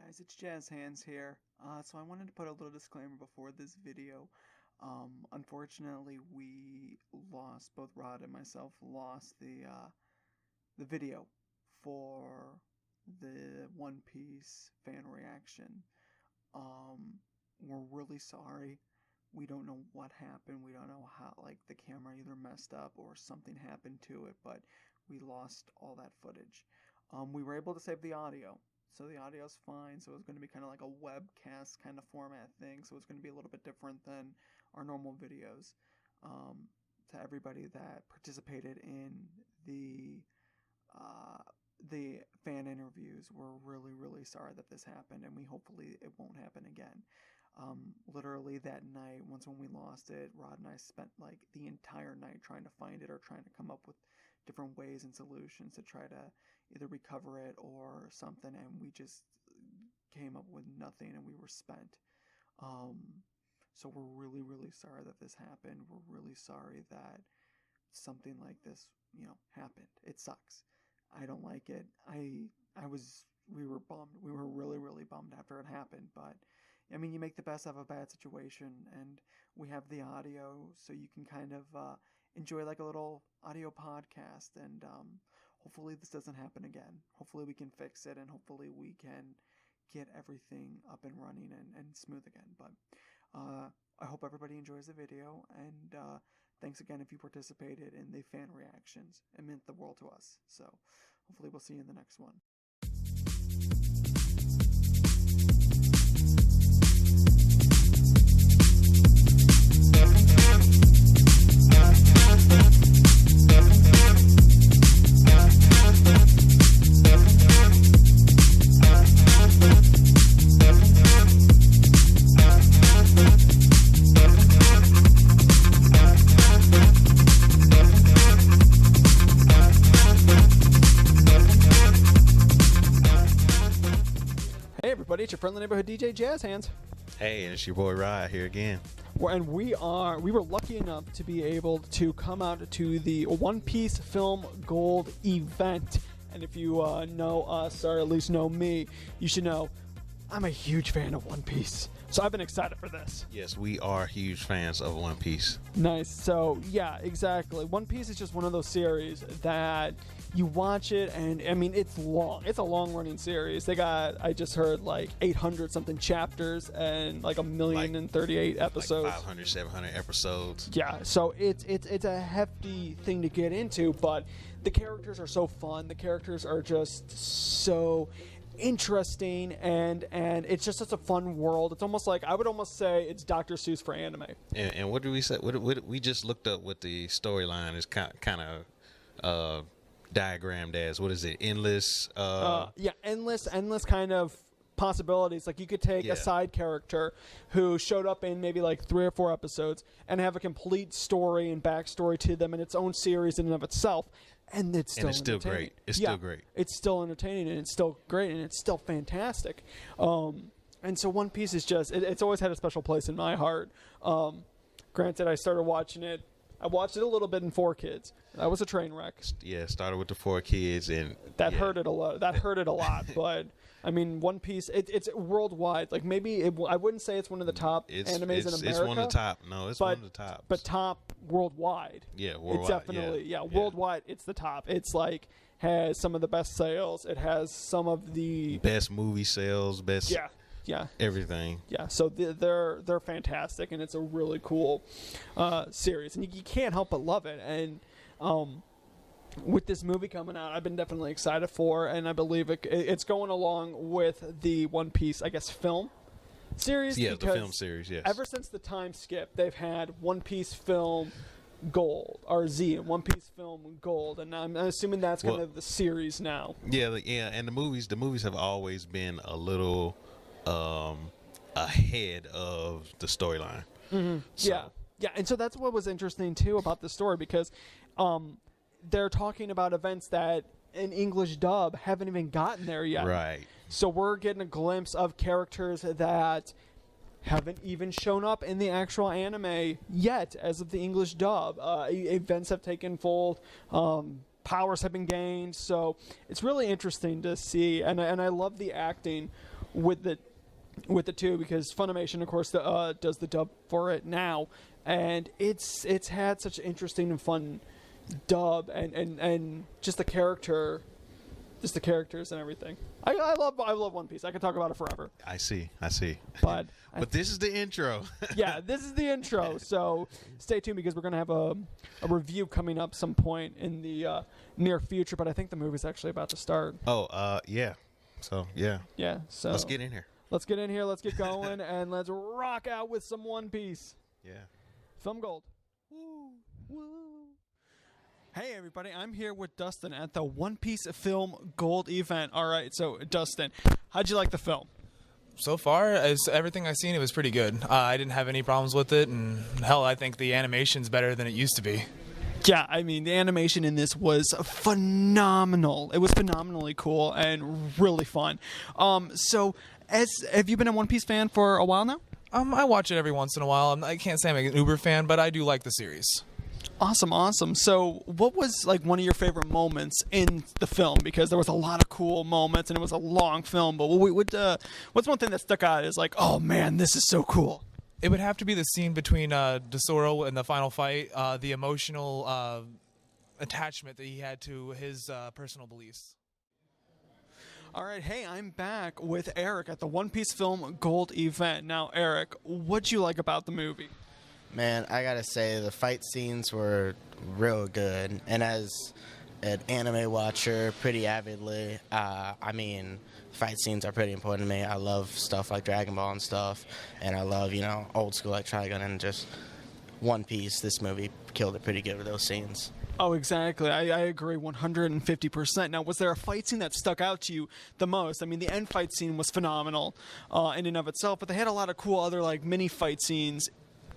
guys, it's Jazz Hands here. So I wanted to put a little disclaimer before this video. Unfortunately, we lost, both Rod and myself lost the video for the One Piece fan reaction. We're really sorry. We don't know what happened. We don't know how, like, the camera either messed up or something happened to it, but we lost all that footage. We were able to save the audio. So the audio's fine, so it's going to be kind of like a webcast kind of format thing, so it's going to be a little bit different than our normal videos. To everybody that participated in the fan interviews, we're really sorry that this happened, and hopefully it won't happen again. Literally that night, once when we lost it, Rod and I spent like the entire night trying to find it or trying to come up with different ways and solutions to try to either recover it or something, and we just came up with nothing, and we were spent. So we're really sorry that this happened. We're really sorry that something like this, happened. It sucks. I don't like it. We were bummed. We were really bummed after it happened, but I mean, you make the best of a bad situation, and we have the audio, so you can kind of enjoy like a little audio podcast, and hopefully this doesn't happen again. Hopefully we can fix it, and hopefully we can get everything up and running and smooth again. But I hope everybody enjoys the video, and thanks again if you participated in the fan reactions. It meant the world to us. So hopefully we'll see you in the next one. It's your friendly neighborhood DJ Jazz Hands. Hey, and it's your boy Rod here again. And we were lucky enough to be able to come out to the One Piece Film Gold event. And if you know us, or at least know me, you should know I'm a huge fan of One Piece. So I've been excited for this. Yes, we are huge fans of One Piece. Nice. So, yeah, exactly. One Piece is just one of those series that you watch it, and, I mean, it's long. It's a long-running series. They got, I just heard, like, 800-something chapters and, like, 1,038 episodes. Like 500, 700 episodes. Yeah, so it's a hefty thing to get into, but the characters are so fun. The characters are just so interesting, and it's just such a fun world. It's almost like, I would almost say it's Dr. Seuss for anime. And what did we say? What we just looked up what the storyline is kind of diagrammed as. What is it? Endless. Endless kind of possibilities. Like, you could take a side character who showed up in maybe like 3 or 4 episodes and have a complete story and backstory to them in its own series in and of itself. And it's still great. It's still great. It's still entertaining, and it's still great, and it's still fantastic. And so One Piece is just, it's always had a special place in my heart. Granted, I started watching it. I watched it a little bit in 4Kids. That was a train wreck. Yeah, started with the 4Kids, and that hurt it a lot. But I mean, One Piece, it's worldwide. Like, maybe I wouldn't say it's one of the top animes in America. It's one of the top. No, it's one of the tops. But top worldwide. Yeah, worldwide. It's definitely, worldwide, it's the top. It's like, has some of the best sales. It has some of the best movie sales, best everything. Yeah, so they're fantastic, and it's a really cool series, and you can't help but love it. And with this movie coming out, I've been definitely excited for, and I believe it's going along with the One Piece, I guess, film series. Yeah, the film series, yes. Ever since the time skip, they've had One Piece Film Gold, or Z, and One Piece Film Gold, and I'm assuming that's kind of the series now. Yeah, and the movies have always been a little ahead of the storyline. Mm-hmm. So. Yeah, and so that's what was interesting too about the story, because they're talking about events that in English dub haven't even gotten there yet. Right. So we're getting a glimpse of characters that haven't even shown up in the actual anime yet as of the English dub. Events have taken fold. Powers have been gained. So it's really interesting to see. And I love the acting with the two, because Funimation, of course, does the dub for it now, and it's had such an interesting and fun dub, and just the characters and everything. I love One Piece. I could talk about it forever. I see. But this is the intro. Yeah, this is the intro. So stay tuned, because we're gonna have a review coming up some point in the near future. But I think the movie's actually about to start. Oh, yeah. So yeah. Yeah. So let's get in here. Let's get in here. Let's get going, and let's rock out with some One Piece. Yeah. Film Gold. Woo, woo. Hey everybody, I'm here with Dustin at the One Piece Film Gold event. All right, so Dustin, how'd you like the film? So far, as everything I've seen, it was pretty good. I didn't have any problems with it, and hell, I think the animation's better than it used to be. Yeah, I mean, the animation in this was phenomenal. It was phenomenally cool and really fun. So, have you been a One Piece fan for a while now? I watch it every once in a while. I can't say I'm an uber fan, but I do like the series. Awesome. So what was like one of your favorite moments in the film? Because there was a lot of cool moments and it was a long film, but what's one thing that stuck out is like, oh man, this is so cool? It would have to be the scene between Tesoro in the final fight, the emotional attachment that he had to his personal beliefs. All right, hey, I'm back with Eric at the One Piece Film Gold event. Now, Eric, what'd you like about the movie? Man, I gotta say the fight scenes were real good, and as an anime watcher pretty avidly, I mean, fight scenes are pretty important to me. I love stuff like Dragon Ball and stuff, and I love, old school like Trigun, and just One Piece. This movie killed it pretty good with those scenes. Oh, exactly. I agree 150%. Now, was there a fight scene that stuck out to you the most? I mean, the end fight scene was phenomenal in and of itself, but they had a lot of cool other like mini fight scenes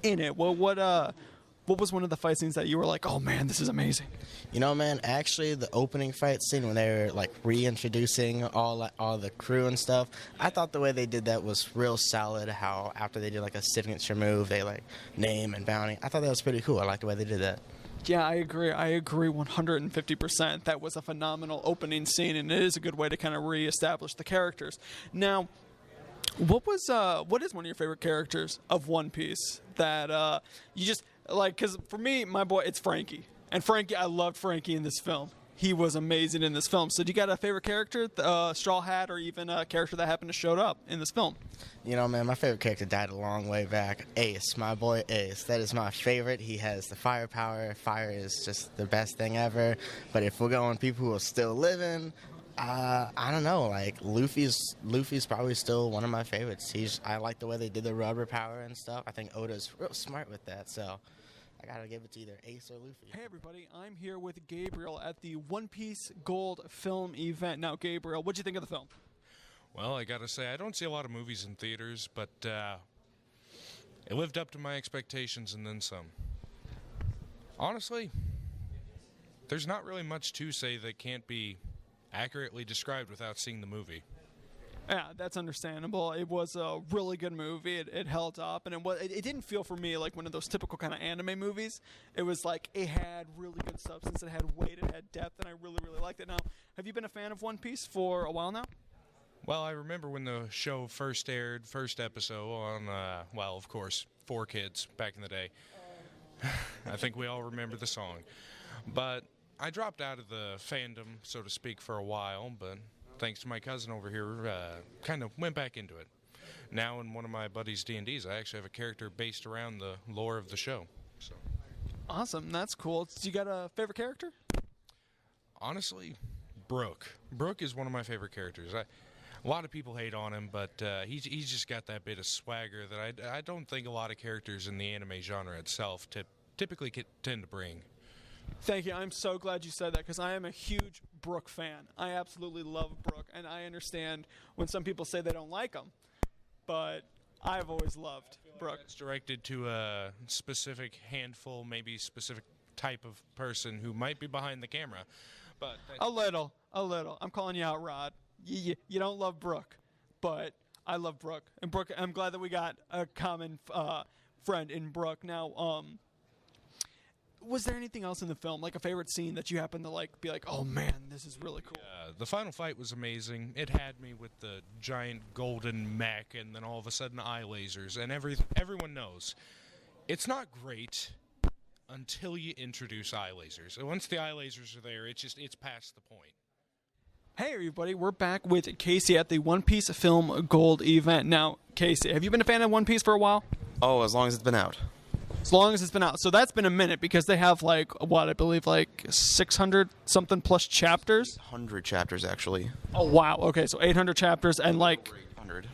in it. Well, what was one of the fight scenes that you were like, oh man, this is amazing? Man, actually the opening fight scene when they were like reintroducing all the crew and stuff, I thought the way they did that was real solid. How after they did like a signature move, they like name and bounty. I thought that was pretty cool. I like the way they did that. Yeah, I agree 150%. That was a phenomenal opening scene, and it is a good way to kind of reestablish the characters. Now, what is one of your favorite characters of One Piece that you just like? Because for me, my boy, it's Frankie. And Frankie, I loved Frankie in this film. He was amazing in this film. So do you got a favorite character, Straw Hat, or even a character that happened to show up in this film? Man, my favorite character died a long way back. Ace, my boy Ace. That is my favorite. He has the firepower. Fire is just the best thing ever. But if we're going people who are still living, I don't know. Like Luffy's probably still one of my favorites. I like the way they did the rubber power and stuff. I think Oda's real smart with that. So I gotta give it to either Ace or Luffy. Hey everybody, I'm here with Gabriel at the One Piece Gold Film event. Now, Gabriel, what'd you think of the film? Well, I gotta say, I don't see a lot of movies in theaters, but it lived up to my expectations and then some. Honestly, there's not really much to say that can't be accurately described without seeing the movie. Yeah, that's understandable. It was a really good movie. It held up, and it didn't feel for me like one of those typical kind of anime movies. It was like it had really good substance, it had weight, it had depth, and I really, really liked it. Now, have you been a fan of One Piece for a while now? Well, I remember when the show first aired, first episode on, of course, 4Kids back in the day. I think we all remember the song. But I dropped out of the fandom, so to speak, for a while, but thanks to my cousin over here, kind of went back into it. Now in one of my buddy's D&Ds, I actually have a character based around the lore of the show. So. Awesome, that's cool. Do you got a favorite character? Honestly, Brook. Brook is one of my favorite characters. A lot of people hate on him, but he's just got that bit of swagger that I don't think a lot of characters in the anime genre itself typically tend to bring. Thank you. I'm so glad you said that because I am a huge Brook fan. I absolutely love Brook, and I understand when some people say they don't like him, but I've always loved Brook. It's directed to a specific handful, maybe specific type of person who might be behind the camera. But a little. I'm calling you out, Rod. You don't love Brook, but I love Brook. And Brook, I'm glad that we got a common friend in Brook. Now, Was there anything else in the film, like a favorite scene that you happen to like, be like, oh man, this is really cool? The final fight was amazing. It had me with the giant golden mech, and then all of a sudden eye lasers, and everyone knows it's not great until you introduce eye lasers. And once the eye lasers are there, it's past the point. Hey everybody, we're back with Casey at the One Piece Film Gold event. Now, Casey, have you been a fan of One Piece for a while? Oh, as long as it's been out. As long as it's been out. So that's been a minute because they have like, what, I believe like 600 something plus chapters? 100 chapters, actually. Oh, wow. Okay, so 800 chapters and like... 800.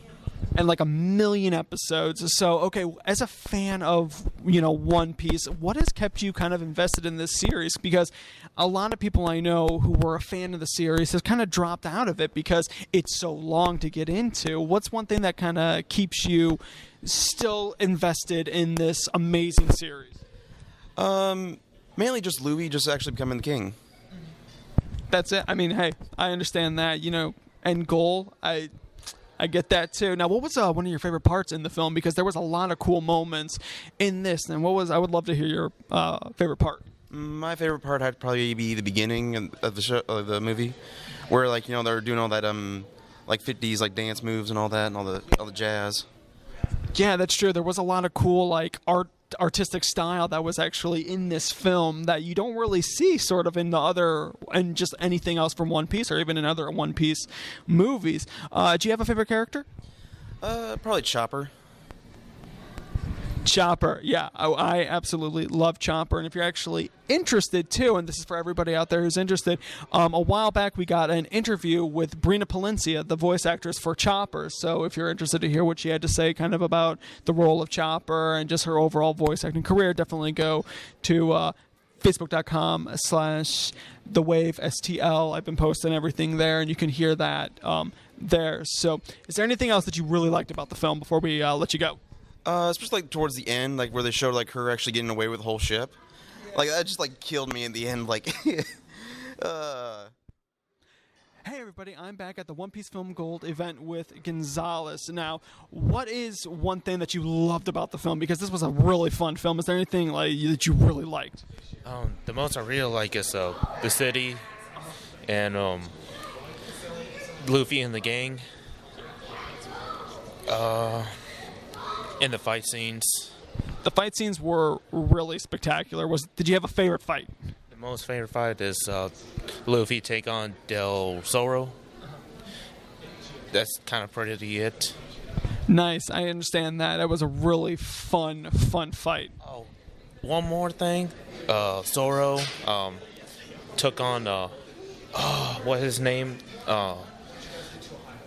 And like 1 million episodes. So, okay, as a fan of, One Piece, what has kept you kind of invested in this series? Because a lot of people I know who were a fan of the series has kind of dropped out of it because it's so long to get into. What's one thing that kind of keeps you still invested in this amazing series? Mainly just Louis just actually becoming the king. That's it. I mean, hey, I understand that, end goal. I get that too. Now, what was one of your favorite parts in the film? Because there was a lot of cool moments in this. And I would love to hear your favorite part. My favorite part had probably be the beginning of the show, the movie, where they were doing all that 50s dance moves and all that and all the jazz. Yeah, that's true. There was a lot of cool artistic style that was actually in this film that you don't really see sort of in the other and just anything else from One Piece or even in other One Piece movies. Do you have a favorite character? Probably Chopper. Chopper, yeah. I absolutely love Chopper. And if you're actually interested, too, and this is for everybody out there who's interested, a while back we got an interview with Brina Palencia, the voice actress for Chopper. So if you're interested to hear what she had to say kind of about the role of Chopper and just her overall voice acting career, definitely go to facebook.com/thewavestl. I've been posting everything there, and you can hear that there. So is there anything else that you really liked about the film before we let you go? Especially towards the end, where they showed her actually getting away with the whole ship. That just killed me in the end. Hey everybody, I'm back at the One Piece Film Gold event with Gonzalez. Now, what is one thing that you loved about the film? Because this was a really fun film. Is there anything that you really liked? The most I really like is the city and Luffy and the gang. And the fight scenes. The fight scenes were really spectacular. Did you have a favorite fight? The most favorite fight is Luffy take on Del Zoro. That's kind of pretty it. Nice. I understand that. It was a really fun fight. Oh, one more thing. Zoro took on what's his name?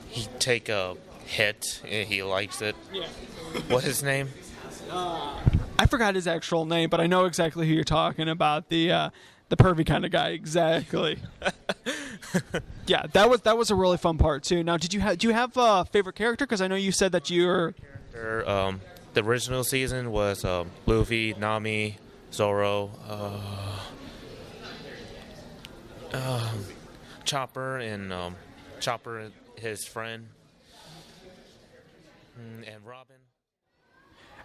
He take a hit and he likes it. Yeah. What's his name? I forgot his actual name, but I know exactly who you're talking about. The pervy kind of guy, exactly. Yeah, that was a really fun part too. Now, do you have a favorite character? Because I know you said that you're. The original season was Luffy, Nami, Zoro, Chopper, and Chopper, his friend, and Robin.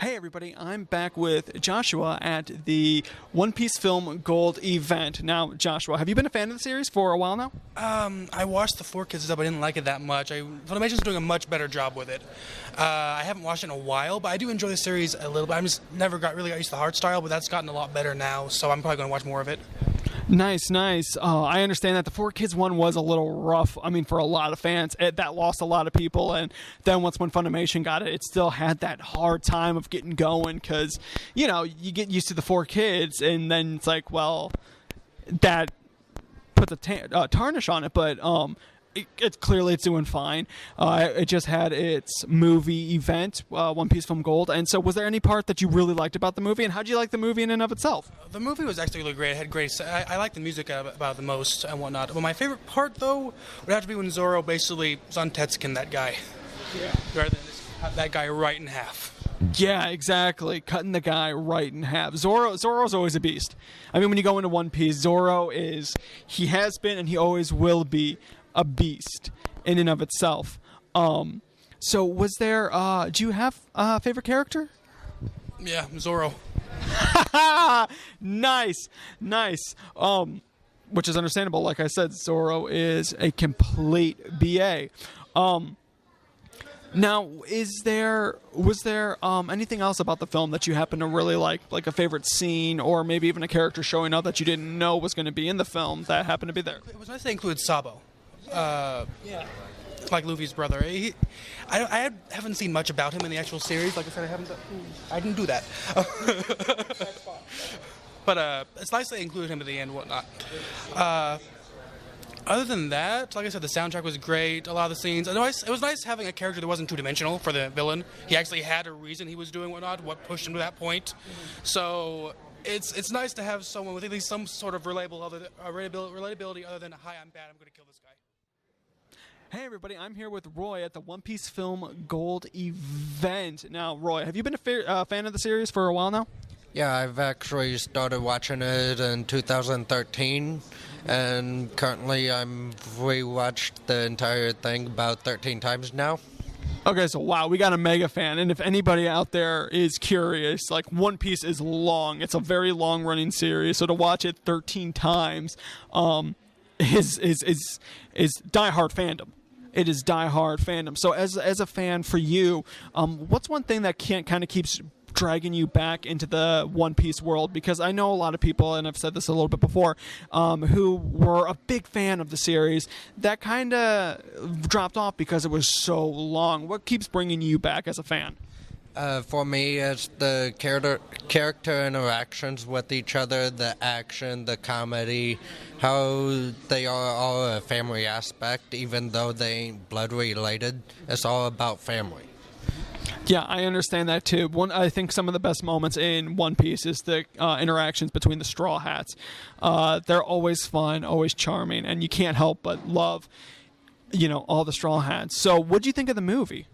Hey everybody, I'm back with Joshua at the One Piece Film Gold event. Now, Joshua, have you been a fan of the series for a while now? I watched the 4 Kids stuff. I didn't like it that much. Funimation's doing a much better job with it. I haven't watched it in a while, but I do enjoy the series a little bit. I just never really got used to the art style, but that's gotten a lot better now, so I'm probably going to watch more of it. Nice. I understand that the 4 Kids one was a little rough. I mean, for a lot of fans, that lost a lot of people. And then when Funimation got it, it still had that hard time of getting going because, you get used to the 4 Kids, and then it's like, well, that puts a tarnish on it. But it's clearly doing fine. It just had its movie event, One Piece Film Gold. And so was there any part that you really liked about the movie, and how did you like the movie in and of itself? The movie was actually really great. It had great. I like the music about the most and whatnot. But my favorite part, though, would have to be when Zoro basically was on Tetsukin, that guy. Yeah. Rather than just cut that guy right in half. Yeah, exactly. Cutting the guy right in half. Zoro's always a beast. I mean, when you go into One Piece, he has been and he always will be a beast in and of itself. So was there, do you have a favorite character? Yeah, Zoro. Nice, nice. Which is understandable. Like I said, Zoro is a complete BA. Now, was there anything else about the film that you happen to really like a favorite scene, or maybe even a character showing up that you didn't know was going to be in the film that happened to be there? It was nice to include Sabo. Like Luffy's brother. I haven't seen much about him in the actual series. Like I said, I didn't do that. But it's nice they included him at the end and whatnot. Other than that, like I said, the soundtrack was great. A lot of the scenes. It was nice having a character that wasn't two-dimensional for the villain. He actually had a reason he was doing whatnot, what pushed him to that point. So it's nice to have someone with at least some sort of relatability other than, hi, I'm bad, I'm going to kill this guy. Hey everybody, I'm here with Roy at the One Piece Film Gold event. Now, Roy, have you been a fan of the series for a while now? Yeah, I've actually started watching it in 2013, and currently I'm rewatched the entire thing about 13 times now. Okay, so wow, we got a mega fan, and if anybody out there is curious, like One Piece is long. It's a very long-running series, so to watch it 13 times is diehard fandom. It is diehard fandom. So as a fan for you, what's one thing that kind of keeps dragging you back into the One Piece world? Because I know a lot of people, and I've said this a little bit before, who were a big fan of the series that kind of dropped off because it was so long. What keeps bringing you back as a fan? For me, it's the character interactions with each other, the action, the comedy, how they are all a family aspect, even though they ain't blood related. It's all about family. Yeah, I understand that too. I think some of the best moments in One Piece is the interactions between the Straw Hats. They're always fun, always charming, and you can't help but love, all the Straw Hats. So, what do you think of the movie?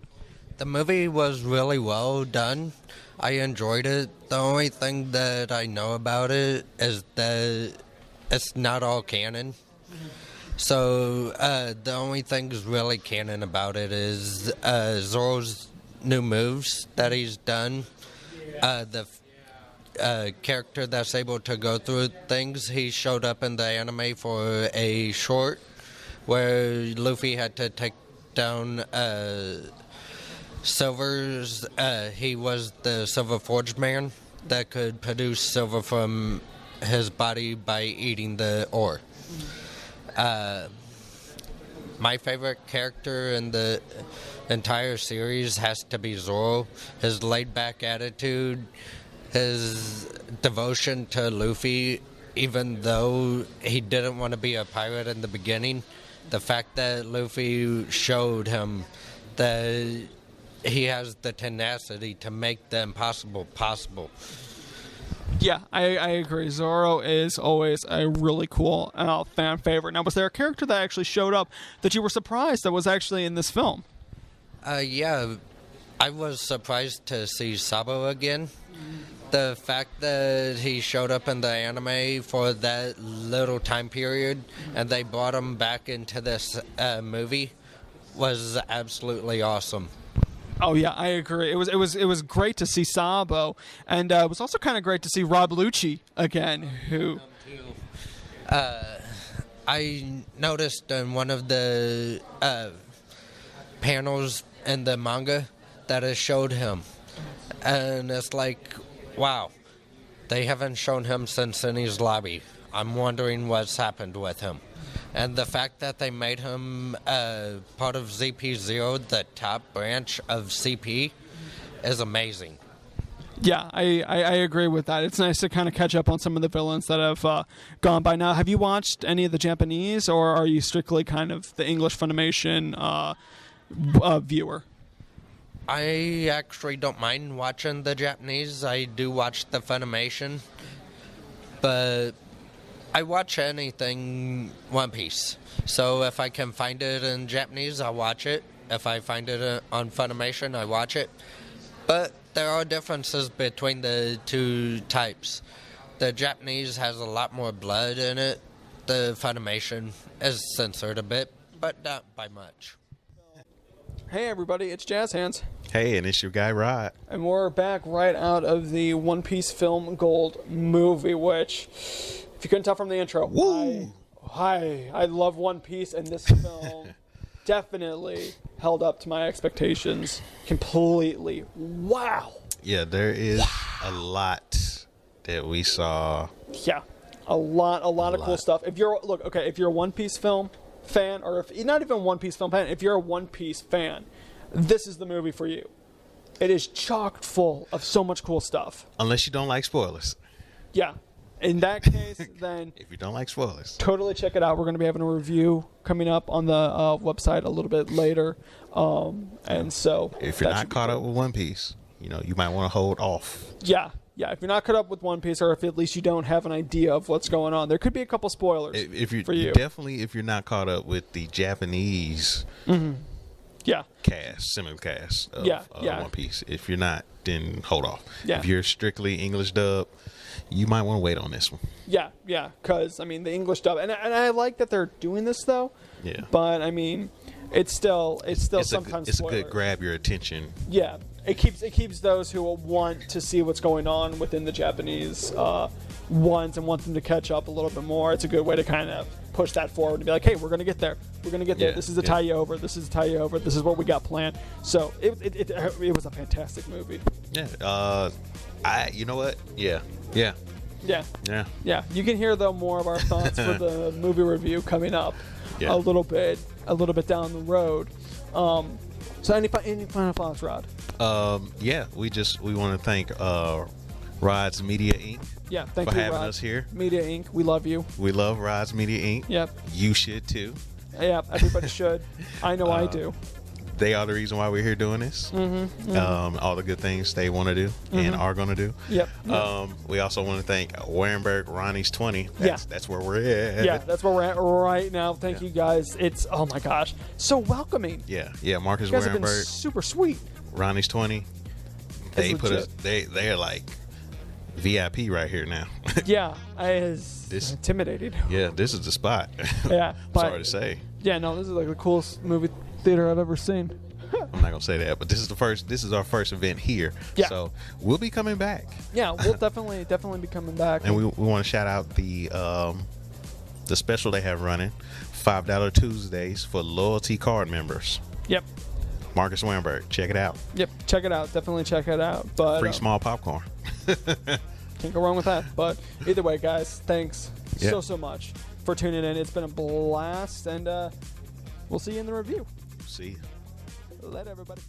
The movie was really well done. I enjoyed it. The only thing that I know about it is that it's not all canon. So the only things really canon about it is Zoro's new moves that he's done. The character that's able to go through things, he showed up in the anime for a short where Luffy had to take down Silver's. He was the Silver Forge man that could produce silver from his body by eating the ore. My favorite character in the entire series has to be Zoro. His laid-back attitude, his devotion to Luffy, even though he didn't want to be a pirate in the beginning. The fact that Luffy showed him that he has the tenacity to make the impossible possible. Yeah, I agree. Zoro is always a really cool fan favorite. Now, was there a character that actually showed up that you were surprised that was actually in this film? Yeah, I was surprised to see Sabo again. The fact that he showed up in the anime for that little time period and they brought him back into this movie was absolutely awesome. Oh yeah, I agree. It was great to see Sabo, and it was also kind of great to see Rob Lucci again. Who I noticed in one of the panels in the manga that it showed him, and it's like, wow, they haven't shown him since Enies Lobby. I'm wondering what's happened with him. And the fact that they made him part of ZP0, the top branch of CP, is amazing. Yeah, I agree with that. It's nice to kind of catch up on some of the villains that have gone by now. Have you watched any of the Japanese, or are you strictly kind of the English Funimation viewer? I actually don't mind watching the Japanese. I do watch the Funimation, but I watch anything One Piece. So if I can find it in Japanese, I'll watch it. If I find it on Funimation, I watch it. But there are differences between the two types. The Japanese has a lot more blood in it. The Funimation is censored a bit, but not by much. Hey everybody, it's Jazz Hands. Hey, and it's your guy Rod. And we're back right out of the One Piece Film Gold movie, which, if you couldn't tell from the intro, I love One Piece, and this film definitely held up to my expectations completely. Wow. Yeah, there is a lot that we saw. Yeah, a lot of cool stuff. If you're if you're a One Piece film fan, or if not even a One Piece film fan, if you're a One Piece fan, this is the movie for you. It is chock full of so much cool stuff. Unless you don't like spoilers. Yeah. In that case, then if you don't like spoilers, totally check it out. We're going to be having a review coming up on the website a little bit later, and so if you're not caught up with One Piece, you might want to hold off. Yeah. If you're not caught up with One Piece, or if at least you don't have an idea of what's going on, there could be a couple spoilers for you. Definitely, if you're not caught up with the Japanese, simulcast of One Piece. If you're not, then hold off. Yeah. If you're strictly English dub, you might want to wait on this one. Yeah, because the English dub, and I like that they're doing this though. Yeah. But it's still sometimes it's a good grab your attention. Yeah, it keeps those who want to see what's going on within the Japanese ones and want them to catch up a little bit more. It's a good way to kind of push that forward and be like, hey, we're gonna get there. We're gonna get there. This is to tie you over. This is to tie you over. This is what we got planned. So it was a fantastic movie. Yeah. You know what? Yeah. You can hear though more of our thoughts for the movie review coming up a little bit down the road. So any final thoughts, Rod? We want to thank Rod's Media Inc. Yeah, thank for you, having Rod. us here. Media Inc. We love you. We love Rod's Media Inc. Yep. You should too. Yeah, everybody should. I know I do. They are the reason why we're here doing this. All the good things they want to do and are going to do. Yep. We also want to thank Warenberg Ronnie's 20. That's where we're at. Yeah, that's where we're at right now. Thank you guys. It's, oh my gosh, so welcoming. Yeah. Marcus You guys have been Warenberg, super sweet. Ronnie's 20. They put us. They're like VIP right here now. Yeah, it's intimidating. Yeah, this is the spot. Yeah, sorry to say. Yeah, no, this is like the coolest movie theater I've ever seen. I'm not gonna say that, but this is our first event here. Yeah. So we'll be coming back. Yeah, we'll definitely be coming back. And we want to shout out the special they have running, $5 Tuesdays for loyalty card members. Yep. Marcus Weinberg, check it out. Yep, check it out. Definitely check it out. But free small popcorn. Can't go wrong with that. But either way, guys, thanks so much for tuning in. It's been a blast, and we'll see you in the review. See you. Later, everybody.